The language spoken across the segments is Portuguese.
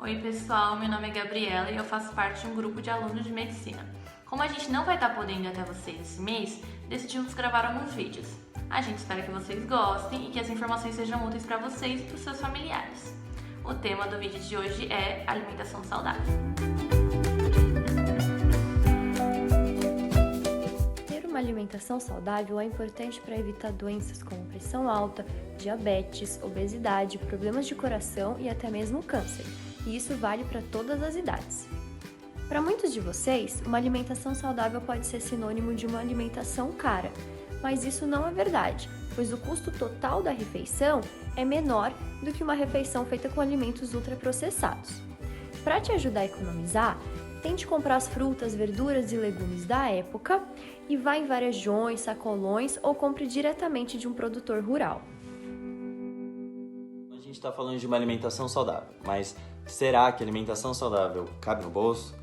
Oi pessoal, meu nome é Gabriela e eu faço parte de um grupo de alunos de medicina. Como a gente não vai estar podendo ir até vocês esse mês, decidimos gravar alguns vídeos. A gente espera que vocês gostem e que as informações sejam úteis para vocês e para os seus familiares. O tema do vídeo de hoje é alimentação saudável. Ter uma alimentação saudável é importante para evitar doenças como pressão alta, diabetes, obesidade, problemas de coração e até mesmo câncer. E isso vale para todas as idades. Para muitos de vocês, uma alimentação saudável pode ser sinônimo de uma alimentação cara, mas isso não é verdade, pois o custo total da refeição é menor do que uma refeição feita com alimentos ultraprocessados. Para te ajudar a economizar, tente comprar as frutas, verduras e legumes da época e vá em varejões, sacolões ou compre diretamente de um produtor rural. A gente está falando de uma alimentação saudável, mas será que a alimentação saudável cabe no bolso?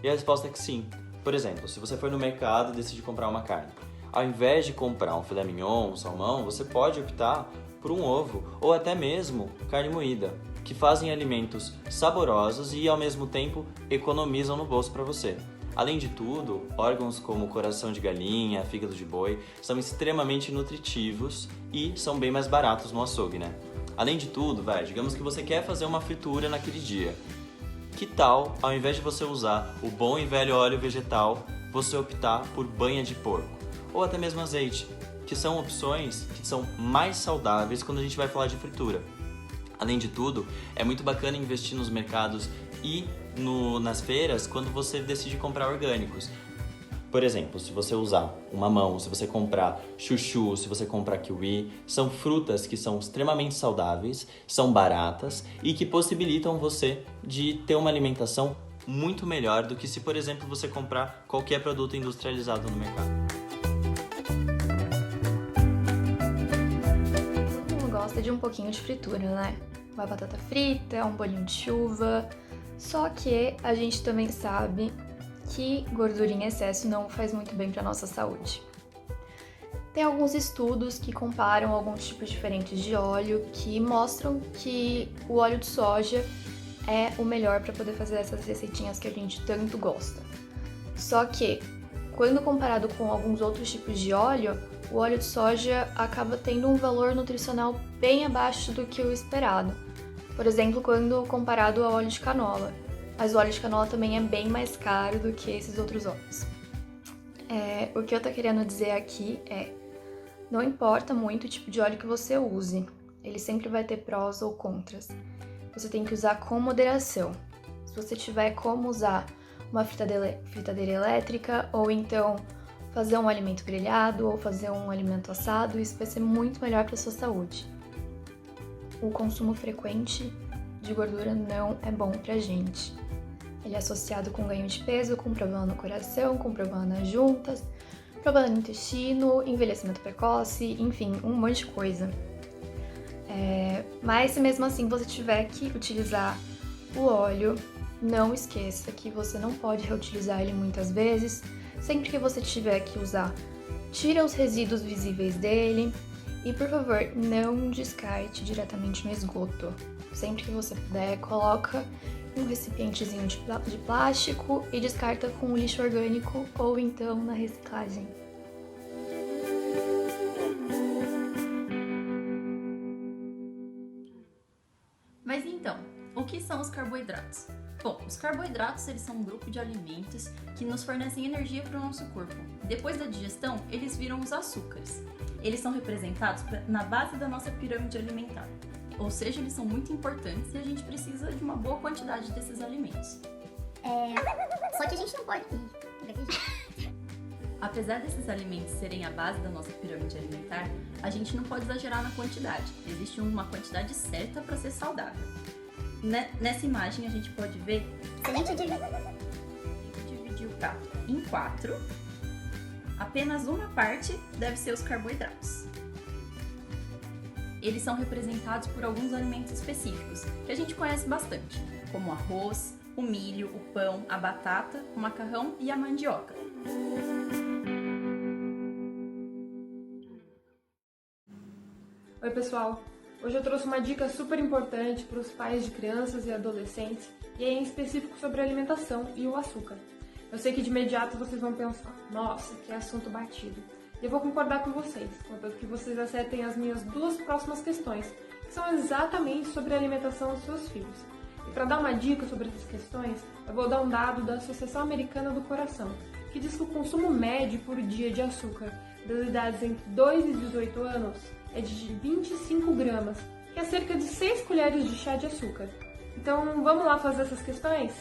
E a resposta é que sim. Por exemplo, se você for no mercado e decidir comprar uma carne, ao invés de comprar um filé mignon, um salmão, você pode optar por um ovo ou até mesmo carne moída, que fazem alimentos saborosos e ao mesmo tempo economizam no bolso para você. Além de tudo, órgãos como coração de galinha, fígado de boi são extremamente nutritivos e são bem mais baratos no açougue, né? Além de tudo, digamos que você quer fazer uma fritura naquele dia. Que tal, ao invés de você usar o bom e velho óleo vegetal, você optar por banha de porco? Ou até mesmo azeite, que são opções que são mais saudáveis quando a gente vai falar de fritura. Além de tudo, é muito bacana investir nos mercados e nas feiras quando você decide comprar orgânicos. Por exemplo, se você usar um mamão, se você comprar chuchu, se você comprar kiwi, são frutas que são extremamente saudáveis, são baratas e que possibilitam você de ter uma alimentação muito melhor do que se, por exemplo, você comprar qualquer produto industrializado no mercado. Todo mundo gosta de um pouquinho de fritura, né? Uma batata frita, um bolinho de chuva. Só que a gente também sabe que gordura em excesso não faz muito bem para nossa saúde. Tem alguns estudos que comparam alguns tipos diferentes de óleo que mostram que o óleo de soja é o melhor para poder fazer essas receitinhas que a gente tanto gosta. Só que, quando comparado com alguns outros tipos de óleo, o óleo de soja acaba tendo um valor nutricional bem abaixo do que o esperado. Por exemplo, quando comparado ao óleo de canola. Mas o óleo de canola também é bem mais caro do que esses outros óleos. O que eu tô querendo dizer aqui é, não importa muito o tipo de óleo que você use, ele sempre vai ter prós ou contras. Você tem que usar com moderação. Se você tiver como usar uma fritadeira elétrica, ou então fazer um alimento grelhado, ou fazer um alimento assado, isso vai ser muito melhor para sua saúde. O consumo frequente de gordura não é bom pra gente. Ele é associado com ganho de peso, com problema no coração, com problema nas juntas, problema no intestino, envelhecimento precoce, enfim, um monte de coisa. Mas se mesmo assim você tiver que utilizar o óleo, não esqueça que você não pode reutilizar ele muitas vezes. Sempre que você tiver que usar, tira os resíduos visíveis dele e, por favor, não descarte diretamente no esgoto. Sempre que você puder, coloca em um recipientezinho de plástico e descarta com lixo orgânico ou então na reciclagem. Mas então, o que são os carboidratos? Bom, os carboidratos eles são um grupo de alimentos que nos fornecem energia para o nosso corpo. Depois da digestão, eles viram os açúcares. Eles são representados na base da nossa pirâmide alimentar. Ou seja, eles são muito importantes e a gente precisa de uma boa quantidade desses alimentos. Só que a gente não pode. Apesar desses alimentos serem a base da nossa pirâmide alimentar, a gente não pode exagerar na quantidade. Existe uma quantidade certa para ser saudável. Nessa imagem a gente pode ver Se a gente dividir o prato em 4, apenas uma parte deve ser os carboidratos. Eles são representados por alguns alimentos específicos, que a gente conhece bastante, como o arroz, o milho, o pão, a batata, o macarrão e a mandioca. Oi pessoal, Hoje eu trouxe uma dica super importante para os pais de crianças e adolescentes, e é em específico sobre a alimentação e o açúcar. Eu sei que de imediato vocês vão pensar, nossa, que assunto batido. E eu vou concordar com vocês, contanto que vocês acertem as minhas 2 próximas questões, que são exatamente sobre a alimentação dos seus filhos. E para dar uma dica sobre essas questões, eu vou dar um dado da Associação Americana do Coração, que diz que o consumo médio por dia de açúcar das idades entre 2 e 18 anos é de 25 gramas, que é cerca de 6 colheres de chá de açúcar. Então, vamos lá fazer essas questões?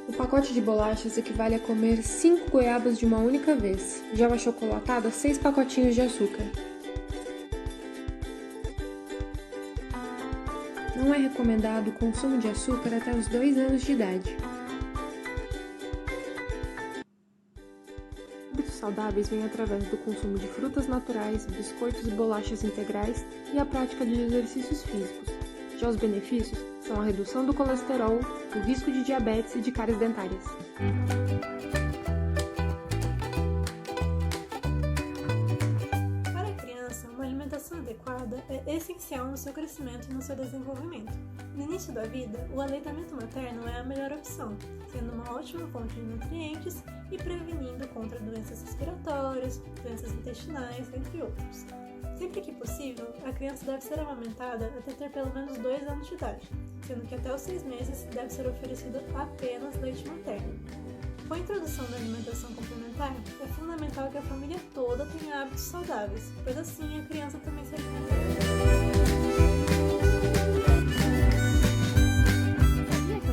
O pacote de bolachas equivale a comer 5 goiabas de uma única vez. Já o achocolatado, 6 pacotinhos de açúcar. Não é recomendado o consumo de açúcar até os 2 anos de idade. Hábitos saudáveis vêm através do consumo de frutas naturais, biscoitos e bolachas integrais e a prática de exercícios físicos. Já os benefícios são a redução do colesterol, o risco de diabetes e de cáries dentárias. Para a criança, uma alimentação adequada é essencial no seu crescimento e no seu desenvolvimento. No início da vida, o aleitamento materno é a melhor opção, sendo uma ótima fonte de nutrientes e prevenindo contra doenças respiratórias, doenças intestinais, entre outros. Sempre que possível, a criança deve ser amamentada até ter pelo menos 2 anos de idade, sendo que até os 6 meses deve ser oferecido apenas leite materno. Com a introdução da alimentação complementar, é fundamental que a família toda tenha hábitos saudáveis, pois assim a criança também se alimenta bem.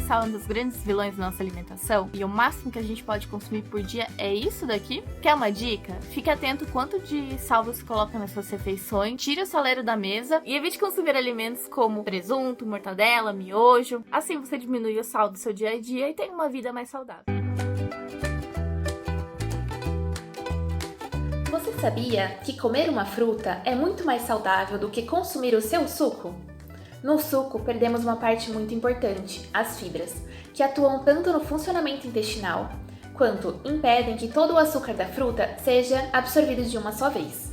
Sal é um dos grandes vilões da nossa alimentação e o máximo que a gente pode consumir por dia é isso daqui? Quer uma dica? Fique atento quanto de sal você coloca nas suas refeições, tire o saleiro da mesa e evite consumir alimentos como presunto, mortadela, miojo. Assim você diminui o sal do seu dia a dia e tem uma vida mais saudável. Você sabia que comer uma fruta é muito mais saudável do que consumir o seu suco? No suco, perdemos uma parte muito importante, as fibras, que atuam tanto no funcionamento intestinal, quanto impedem que todo o açúcar da fruta seja absorvido de uma só vez.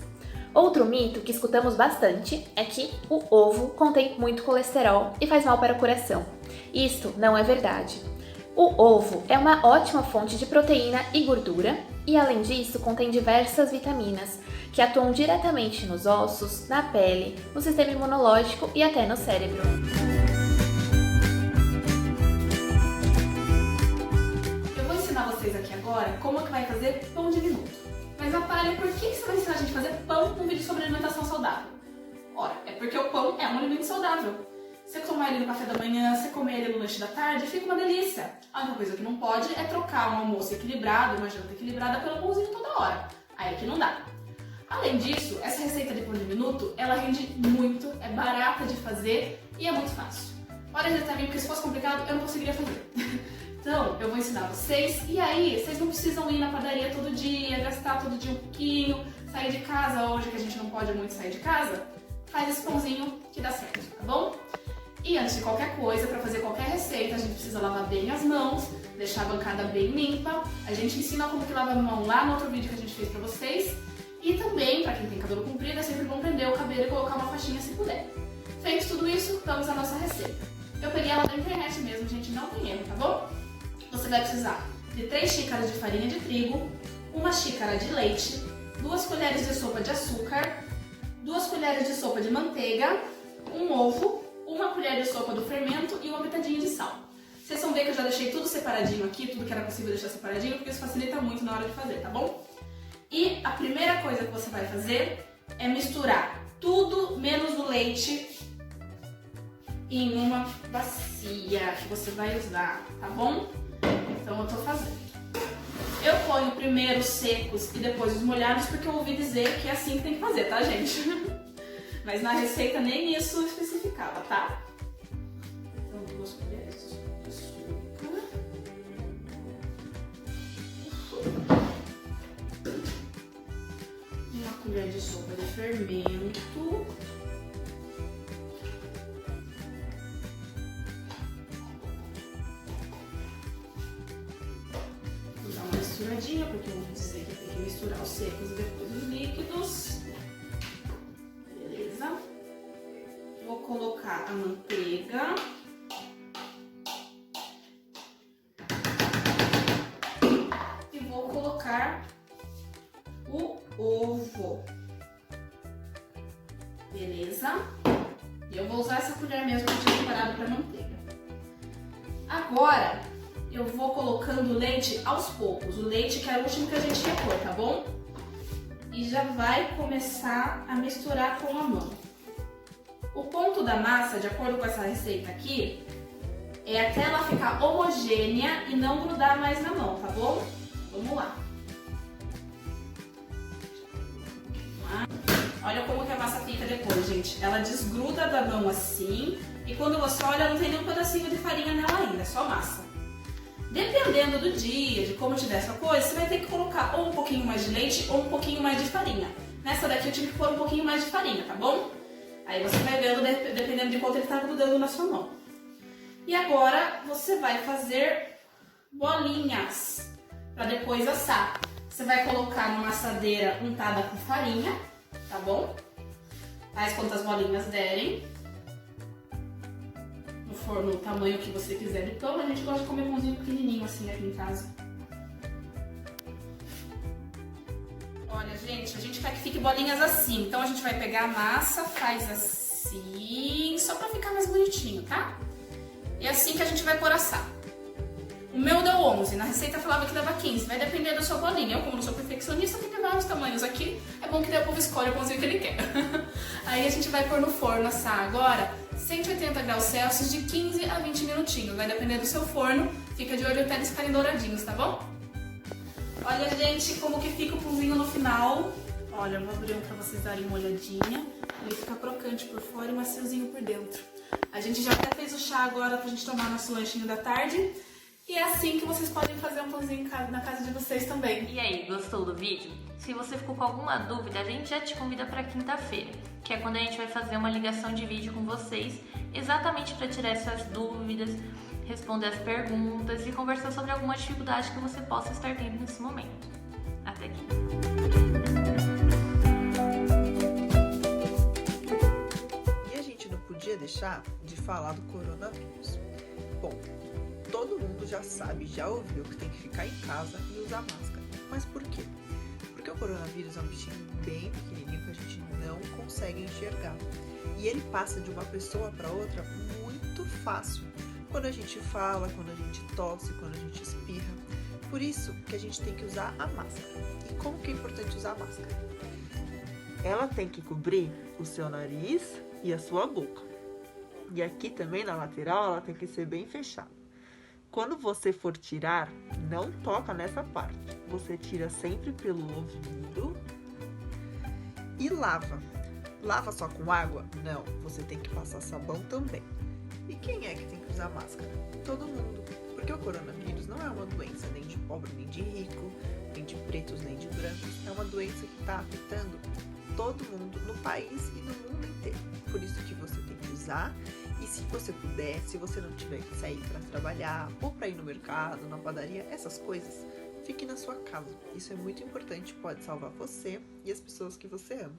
Outro mito que escutamos bastante é que o ovo contém muito colesterol e faz mal para o coração. Isto não é verdade. O ovo é uma ótima fonte de proteína e gordura e, além disso, contém diversas vitaminas que atuam diretamente nos ossos, na pele, no sistema imunológico e até no cérebro. Eu vou ensinar vocês aqui agora como é que vai fazer pão de minuto. Mas Natália, por que você vai ensinar a gente a fazer pão num vídeo sobre alimentação saudável? Ora, é porque o pão é um alimento saudável. Você tomar ele no café da manhã, você comer ele no lanche da tarde, fica uma delícia. A única coisa que não pode é trocar um almoço equilibrado, uma janta equilibrada pelo pãozinho toda hora. Aí é que não dá. Além disso, essa receita de pão de minuto, ela rende muito, é barata de fazer e é muito fácil. Pode acreditar em mim, porque se fosse complicado eu não conseguiria fazer. Então, eu vou ensinar vocês e aí vocês não precisam ir na padaria todo dia, gastar todo dia um pouquinho, sair de casa hoje que a gente não pode muito sair de casa, faz esse pãozinho que dá certo, tá bom? E antes de qualquer coisa, para fazer qualquer receita, a gente precisa lavar bem as mãos, deixar a bancada bem limpa. A gente ensina como que lava a mão lá no outro vídeo que a gente fez para vocês. E também, para quem tem cabelo comprido, é sempre bom prender o cabelo e colocar uma faixinha se puder. Feito tudo isso, vamos à nossa receita. Eu peguei ela da internet mesmo, gente, não tem erro, tá bom? Você vai precisar de 3 xícaras de farinha de trigo, 1 xícara de leite, 2 colheres de sopa de açúcar, 2 colheres de sopa de manteiga, 1 ovo, 1 colher de sopa do fermento e uma pitadinha de sal. Vocês vão ver que eu já deixei tudo separadinho aqui, tudo que era possível deixar separadinho, porque isso facilita muito na hora de fazer, tá bom? E a primeira coisa que você vai fazer é misturar tudo menos o leite em uma bacia que você vai usar, tá bom? Então eu tô fazendo. Eu ponho primeiro os secos e depois os molhados porque eu ouvi dizer que é assim que tem que fazer, tá, gente? Mas na receita nem isso especificava, tá? Então 2 colheres de açúcar. 1 colher de sopa de fermento. Vou dar uma misturadinha, porque eu ouvi dizer que tem que misturar os secos e depois os líquidos. colocar a manteiga. E vou colocar o ovo. Beleza? E eu vou usar essa colher mesmo que eu tinha preparado para manteiga. Agora, eu vou colocando o leite aos poucos. O leite que é o último que a gente ia pôr, tá bom? E já vai começar a misturar com a mão. O ponto da massa, de acordo com essa receita aqui, é até ela ficar homogênea e não grudar mais na mão, tá bom? Vamos lá. Olha como que a massa fica depois, gente. Ela desgruda da mão assim e quando você olha não tem nenhum pedacinho de farinha nela ainda, é só massa. Dependendo do dia, de como tiver essa coisa, você vai ter que colocar ou um pouquinho mais de leite ou um pouquinho mais de farinha. Nessa daqui eu tive que pôr um pouquinho mais de farinha, tá bom? Aí você vai vendo dependendo de quanto ele tá grudando na sua mão. E agora você vai fazer bolinhas para depois assar. Você vai colocar numa assadeira untada com farinha, tá bom? Faz quantas bolinhas derem. No forno, o tamanho que você quiser de pão. A gente gosta de comer pãozinho pequenininho assim aqui em casa. Olha, gente, a gente quer que fique bolinhas assim. Então a gente vai pegar a massa, faz assim, só pra ficar mais bonitinho, tá? E é assim que a gente vai pôr assar. O meu deu 11, na receita falava que dava 15, vai depender da sua bolinha. Eu, como não sou perfeccionista, tenho vários tamanhos aqui. É bom que daí o povo escolhe o pãozinho que ele quer. Aí a gente vai pôr no forno assar agora 180 graus Celsius de 15 a 20 minutinhos. Vai depender do seu forno. Fica de olho até eles ficarem douradinhos, tá bom? Olha, gente, como que fica o pãozinho no final. Olha, eu vou abrir um pra vocês darem uma olhadinha. Ele fica crocante por fora e maciozinho por dentro. A gente já até fez o chá agora pra gente tomar nosso lanchinho da tarde. E é assim que vocês podem fazer um pãozinho na casa de vocês também. E aí, gostou do vídeo? Se você ficou com alguma dúvida, a gente já te convida para quinta-feira, que é quando a gente vai fazer uma ligação de vídeo com vocês, exatamente para tirar essas dúvidas, responder as perguntas e conversar sobre alguma dificuldade que você possa estar tendo nesse momento. Até aqui. E a gente não podia deixar de falar do coronavírus. Bom, todo mundo já sabe, já ouviu que tem que ficar em casa e usar máscara. Mas por quê? Porque o coronavírus é um bichinho bem pequenininho que a gente não consegue enxergar. E ele passa de uma pessoa para outra muito fácil. Quando a gente fala, quando a gente tosse, quando a gente espirra. Por isso que a gente tem que usar a máscara. E como que é importante usar a máscara? Ela tem que cobrir o seu nariz e a sua boca. E aqui também na lateral ela tem que ser bem fechada. Quando você for tirar, não toca nessa parte. Você tira sempre pelo ouvido e lava. Lava só com água? Não, você tem que passar sabão também. E quem é que tem que usar máscara? Todo mundo. Porque o coronavírus não é uma doença nem de pobre nem de rico, nem de pretos nem de brancos. É uma doença que está afetando todo mundo no país e no mundo inteiro. Por isso que você tem que usar. E se você puder, se você não tiver que sair para trabalhar ou para ir no mercado, na padaria, essas coisas, fique na sua casa. Isso é muito importante, pode salvar você e as pessoas que você ama.